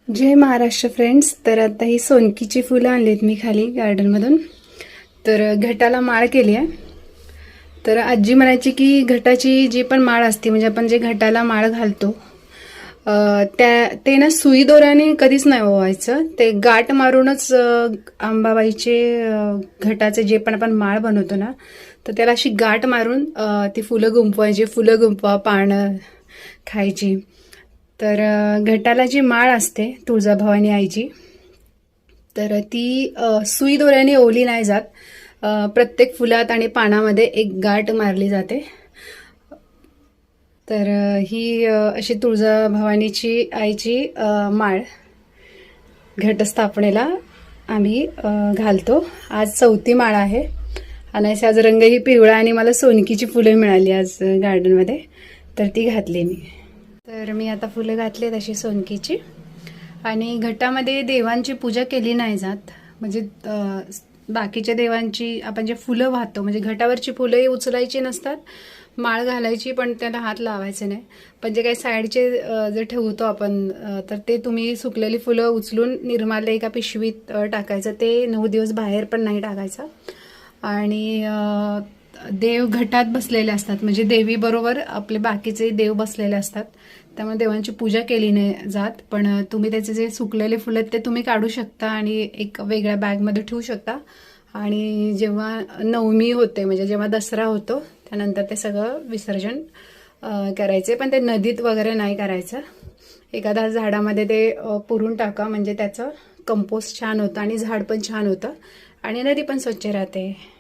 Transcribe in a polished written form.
जय Maharashtra friends. तर आता ही सोनकीची फुलं आणलीत मी खाली गार्डनमधून. तर घटाला माळ केली आहे. तर आजी म्हणायची की घटाची जी पण माळ असते म्हणजे आपण जे घटाला माळ घालतो ते ना सुई दोऱ्याने कधीच नाही ओवायचं. ते गाठ मारूनच अंबाबाईचे घटाचे जे पण आपण माळ बनवतो ना तर त्याला अशी गाठ मारून ती फुलं गुंफवायची. फुलं गुंफवा, पानं खायची. तर घटाला जी माळ असते तुळजाभवानी आईची तर ती सुई दोऱ्याने ओवली नाही जात. प्रत्येक फुलात आणि पानामध्ये एक गाठ मारली जाते. तर ही अशी तुळजाभवानीची आईची माळ घटस्थापनेला आम्ही घालतो. आज 4थी माळ आहे आणि आज रंगही पिवळा आणि मला सोनकीची फुलं मिळाली आज गार्डनमध्ये, तर ती घातली मी. तर मी आता फुलं घातली तशी सोनकीची. आणि घटामध्ये देवांची पूजा केली नाही जात. म्हणजे बाकीच्या देवांची आपण जे फुलं वाहतो म्हणजे घटावरची फुलंही उचलायची नसतात, माळ घालायची पण त्याला हात लावायचे नाही. पण जे काही साईडचे जे ठेवतो आपण तर ते तुम्ही सुकलेली फुलं उचलून निर्माल्य एका पिशवीत टाकायचं. ते 9 दिवस बाहेर पण नाही टाकायचं. आणि देव घटात बसलेले असतात म्हणजे देवी बरोबर आपले बाकीचे देव बसलेले असतात. त्यामुळे देवांची पूजा केली नाही जात. पण तुम्ही त्याचे जे सुकलेले फुलं आहेत ते तुम्ही काढू शकता आणि एक वेगळ्या बॅगमध्ये ठेवू शकता. आणि जेव्हा नवमी होते म्हणजे जेव्हा दसरा होतो त्यानंतर ते सगळं विसर्जन करायचे. पण ते नदीत वगैरे नाही करायचं. एखाद्या झाडामध्ये ते पुरून टाका म्हणजे त्याचं कंपोस्ट छान होतं आणि झाड पण छान होतं आणि नदी पण स्वच्छ राहते.